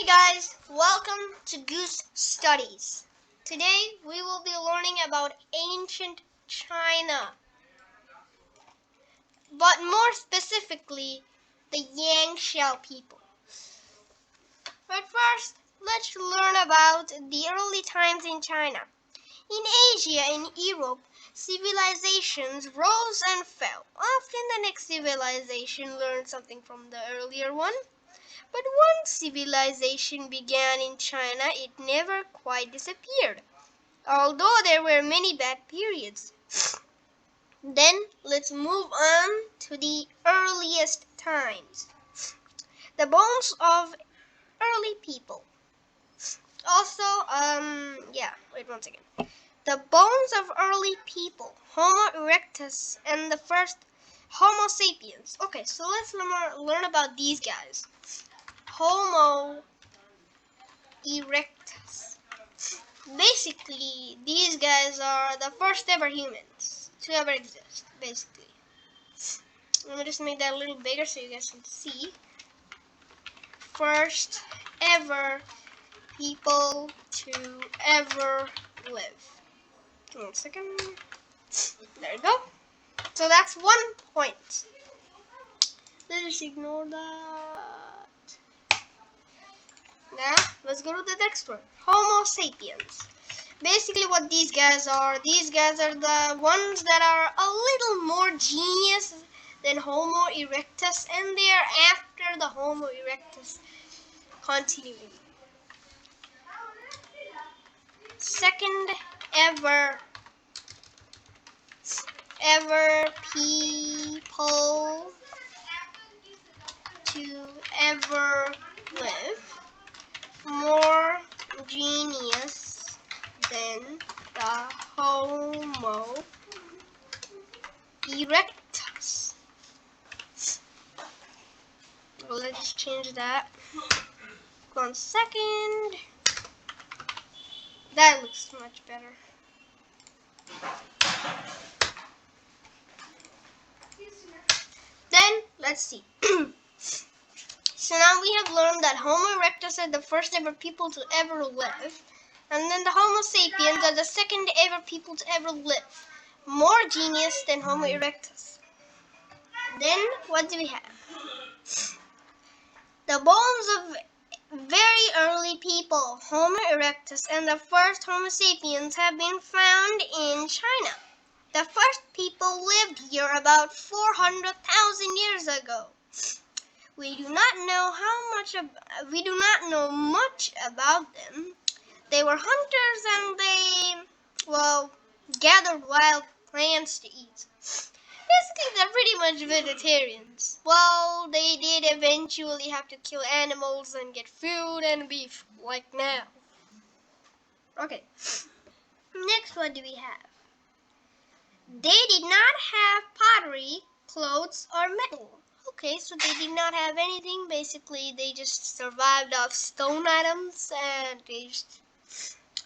guys, welcome to Goose Studies. Today we will be learning about ancient China, but more specifically, the Shao people. But first, let's learn about the early times in China. In Asia and Europe, civilizations rose and fell. Often the next civilization learned something from the earlier one. But once civilization began in China, it never quite disappeared, although there were many bad periods. Then let's move on to the earliest times. The bones of early people. Also, wait one second. The bones of early people, Homo erectus and the first Homo sapiens. Okay, so let's learn about these guys. Homo erectus. Basically, these guys are the first ever humans to ever exist, basically. Let me just make that a little bigger so you guys can see. First ever people to ever live. Give me 1 second. There you go. So that's 1 point. Let's just ignore that. Now, let's go to the next one. Homo sapiens. Basically what these guys are the ones that are a little more genius than Homo erectus, and they are after the Homo erectus continuity. Second ever people to ever live, more genius than the Homo erectus. Well, let's change that. 1 second. That looks much better. Then, let's see. So now we have learned that Homo erectus are the first ever people to ever live. And then the Homo sapiens are the second ever people to ever live. More genius than Homo erectus. Then, what do we have? The bones of very early people, Homo erectus and the first Homo sapiens, have been found in China. The first people lived here about 400,000 years ago. We do not know much about them. They were hunters and they gathered wild plants to eat. Basically, they're pretty much vegetarians. Well, they did eventually have to kill animals and get food and beef, like now. Okay. Next, what do we have? They did not have pottery, clothes, or metal. Okay, so they did not have anything. Basically, they just survived off stone items and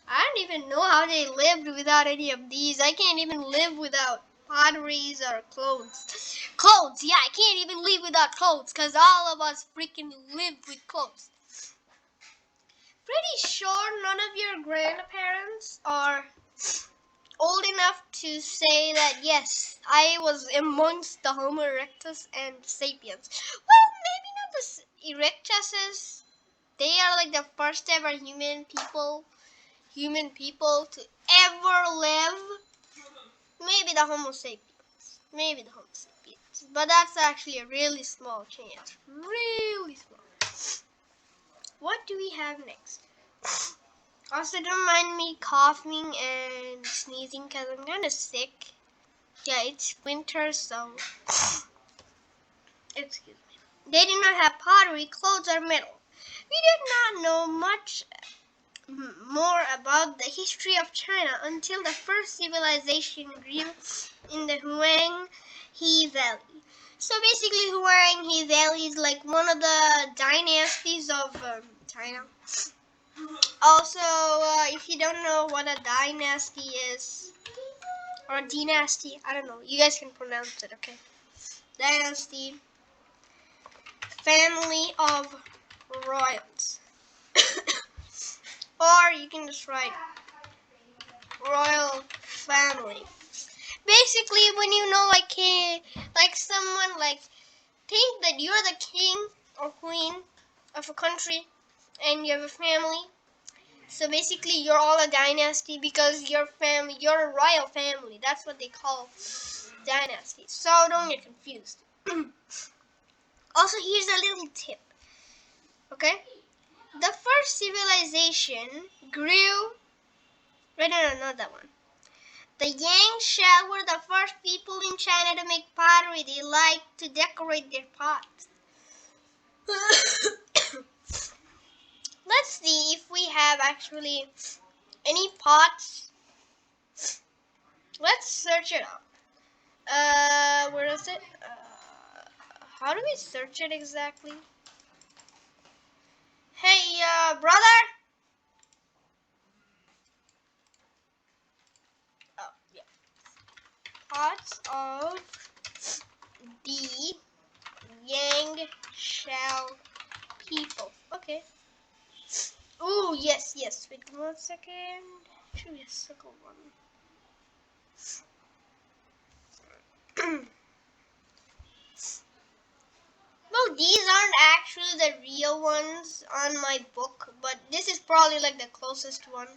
I don't even know how they lived without any of these. I can't even live without potteries or clothes. Clothes, yeah, I can't even live without clothes because all of us freaking live with clothes. Pretty sure none of your grandparents are old enough to say that, yes, I was amongst the Homo erectus and sapiens. Well, maybe not the erectuses. They are like the first ever human people to ever live. Maybe the Homo sapiens. But that's actually a really small chance. Really small. What do we have next? Also, don't mind me coughing and sneezing because I'm kind of sick. Yeah, it's winter, so excuse me. They did not have pottery, clothes, or metal. We did not know much more about the history of China until the first civilization grew in the Huang He Valley. So basically, Huang He Valley is like one of the dynasties of China. Also, if you don't know what a dynasty is, or a dynasty, I don't know, you guys can pronounce it, okay? Dynasty, family of royals. can just write royal family. Basically, when you know like someone like think that you're the king or queen of a country and you have a family. So basically, you're all a dynasty because you're a royal family. That's what they call dynasties. So don't get confused. Also, here's a little tip. Okay? The first civilization grew. Right, no, not that one. The Yang Shao were the first people in China to make pottery. They like to decorate their pots. Let's see if we have actually any pots. Let's search it up. Where is it? How do we search it exactly? Hey, brother. Oh, yeah. Pots of the Yang Shao people. Okay. Oh, yes. Wait 1 second. Should be a circle one. Well, these aren't actually the real ones on my book, but this is probably like the closest one.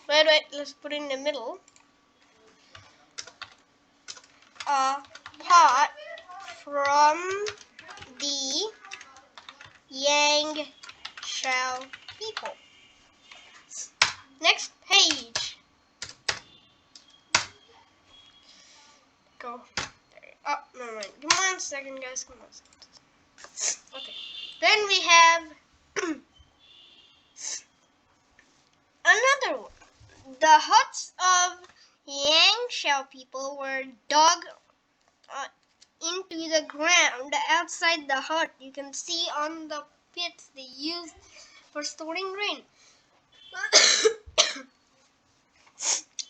Wait, let's put it in the middle. A pot from the Yang Shao people. Next page. Go. Oh, never mind. Give me 1 second, guys. Come on. Okay. Then we have another one. The huts of Yang Shao people were dug into the ground outside the hut. You can see on the pits they used for storing grain.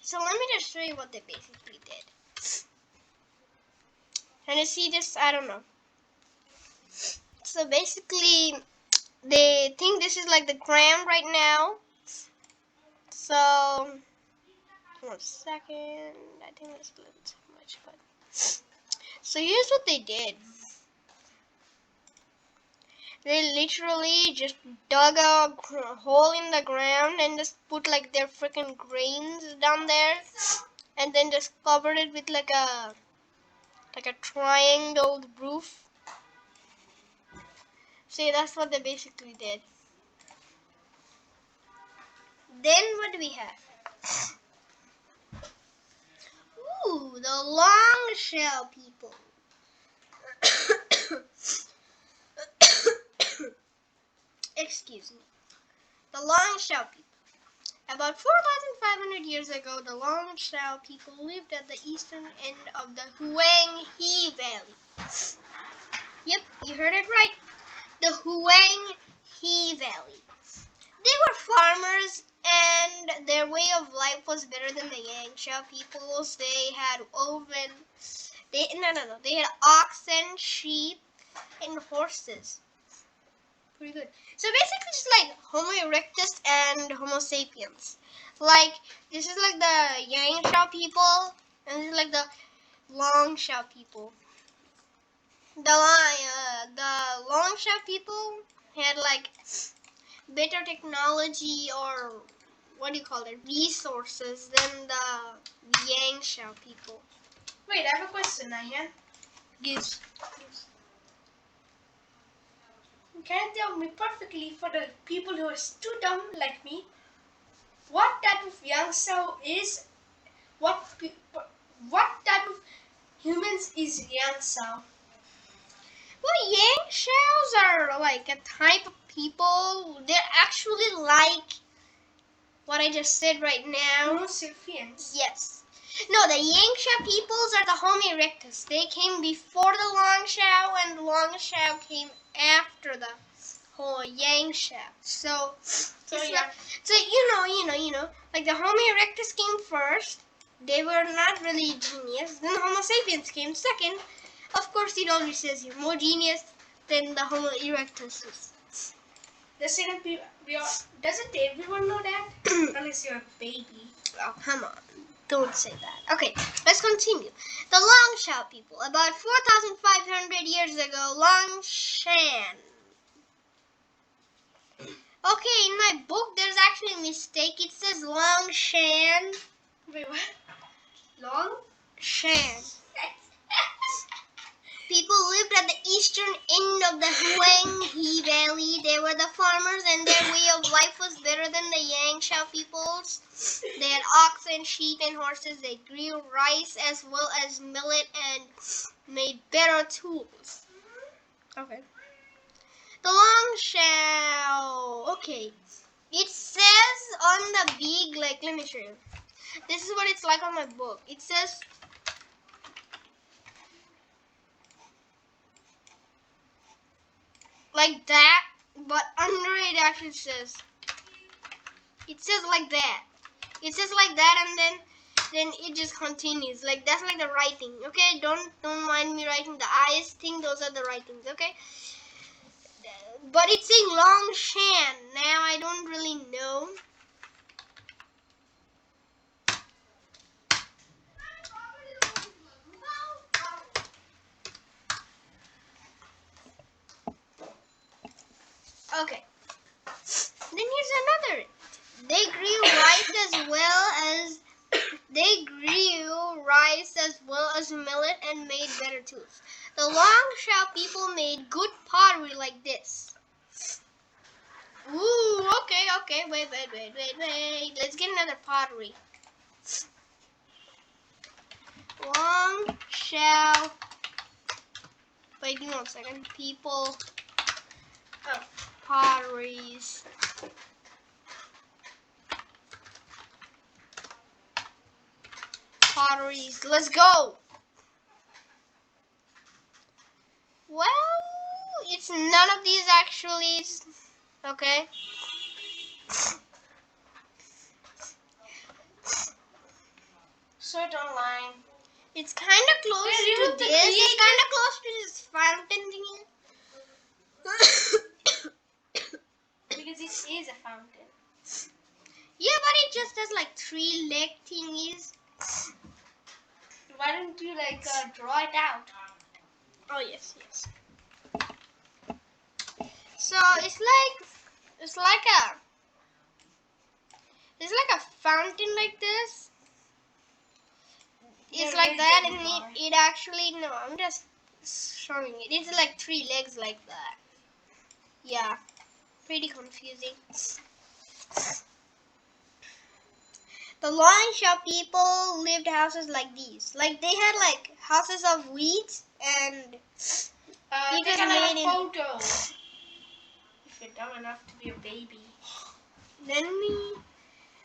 So let me just show you what they basically did. Can you see this? I don't know. So basically, they think this is like the ground right now. So, 1 second. I think that's a little too much, but so here's what they did. They literally just dug a hole in the ground and just put like their freaking grains down there, and then just covered it with like a triangle roof. See, that's what they basically did. Then what do we have? Ooh, the Long Shell people. Excuse me. The Long Shell people. About 4,500 years ago, the Long Shell people lived at the eastern end of the Huang He Valley. Yep, you heard it right. The Huang He Valley. They were farmers, and their way of life was better than the Yang Shao people's. They had They had oxen, sheep, and horses. Pretty good. So basically, it's like Homo erectus and Homo sapiens. Like this is like the Yang Shao people, and this is like the Long Shao people. The Long Shao people had like better technology, or what do you call it, resources than the Yang Shao people. Wait, I have a question, Naya. Yes. Can you tell me perfectly, for the people who are too dumb like me, what type of young Shao is? What type of humans is young Shao? Well, Yang Shaos are like a type of people. They're actually like what I just said right now. Homo sapiens. Yes. No, the Yang Shao peoples are the Homo erectus. They came before the Long Shao, and the Long Shao came after the whole Yang Shao. So yeah. like, so you know, like the Homo erectus came first, They were not really genius. Then Homo sapiens came second. Of course, it always says you're more genius than the Homo erectus. The second people, doesn't everyone know that? Unless you're a baby. Oh, come on. Don't say that. Okay, let's continue. The Long Shao people. About 4,500 years ago, Long Shan. Okay, in my book, there's actually a mistake. It says Long Shan. Wait, what? Long Shan. People lived at the eastern end of the Huanghe Valley. They were the farmers, and their way of life was better than the Yangshao people's. They had oxen, sheep, and horses. They grew rice as well as millet and made better tools. Okay. The Long Shao. Okay. It says on the big, let me show you. This is what it's like on my book. It says like that, but under it actually says, it says like that. It says like that, and then it just continues. Like that's like the writing. Okay, don't mind me writing the eyes thing. Those are the writings. Okay, but it's saying Long Shan. Now I don't really know. Okay. Then here's another. They grew rice as well as millet and made better tools. The Long Shao people made good pottery like this. Ooh, okay. Wait. Let's get another pottery. Long Shao. Wait, give me 1 second. People. Oh, potteries. Potteries. Let's go. Well, it's none of these actually. Okay. search online. It's kind of close to this. It's kind of close to this fountain thingy. Because it is a fountain. Yeah, but it just has like 3 leg thingies. Why don't you draw it out? Oh yes. So it's like a fountain like this. It's like that, and it actually no. I'm just showing it. It's like 3 legs like that. Yeah, pretty confusing. The Long Shao people lived houses like these. Like they had like houses of wheat and take another photo. If you're dumb enough to be a baby.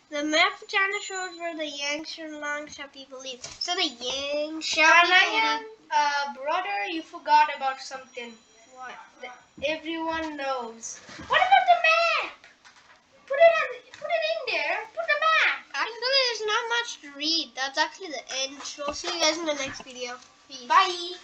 The map of China shows where the Yangtze and Long Shao people live. So the Yangtze people brother, you forgot about something. What? Everyone knows. What about the map? Put it in there. Put the map. Actually, there's not much to read. That's actually the end. So I'll see you guys in the next video. Peace. Bye.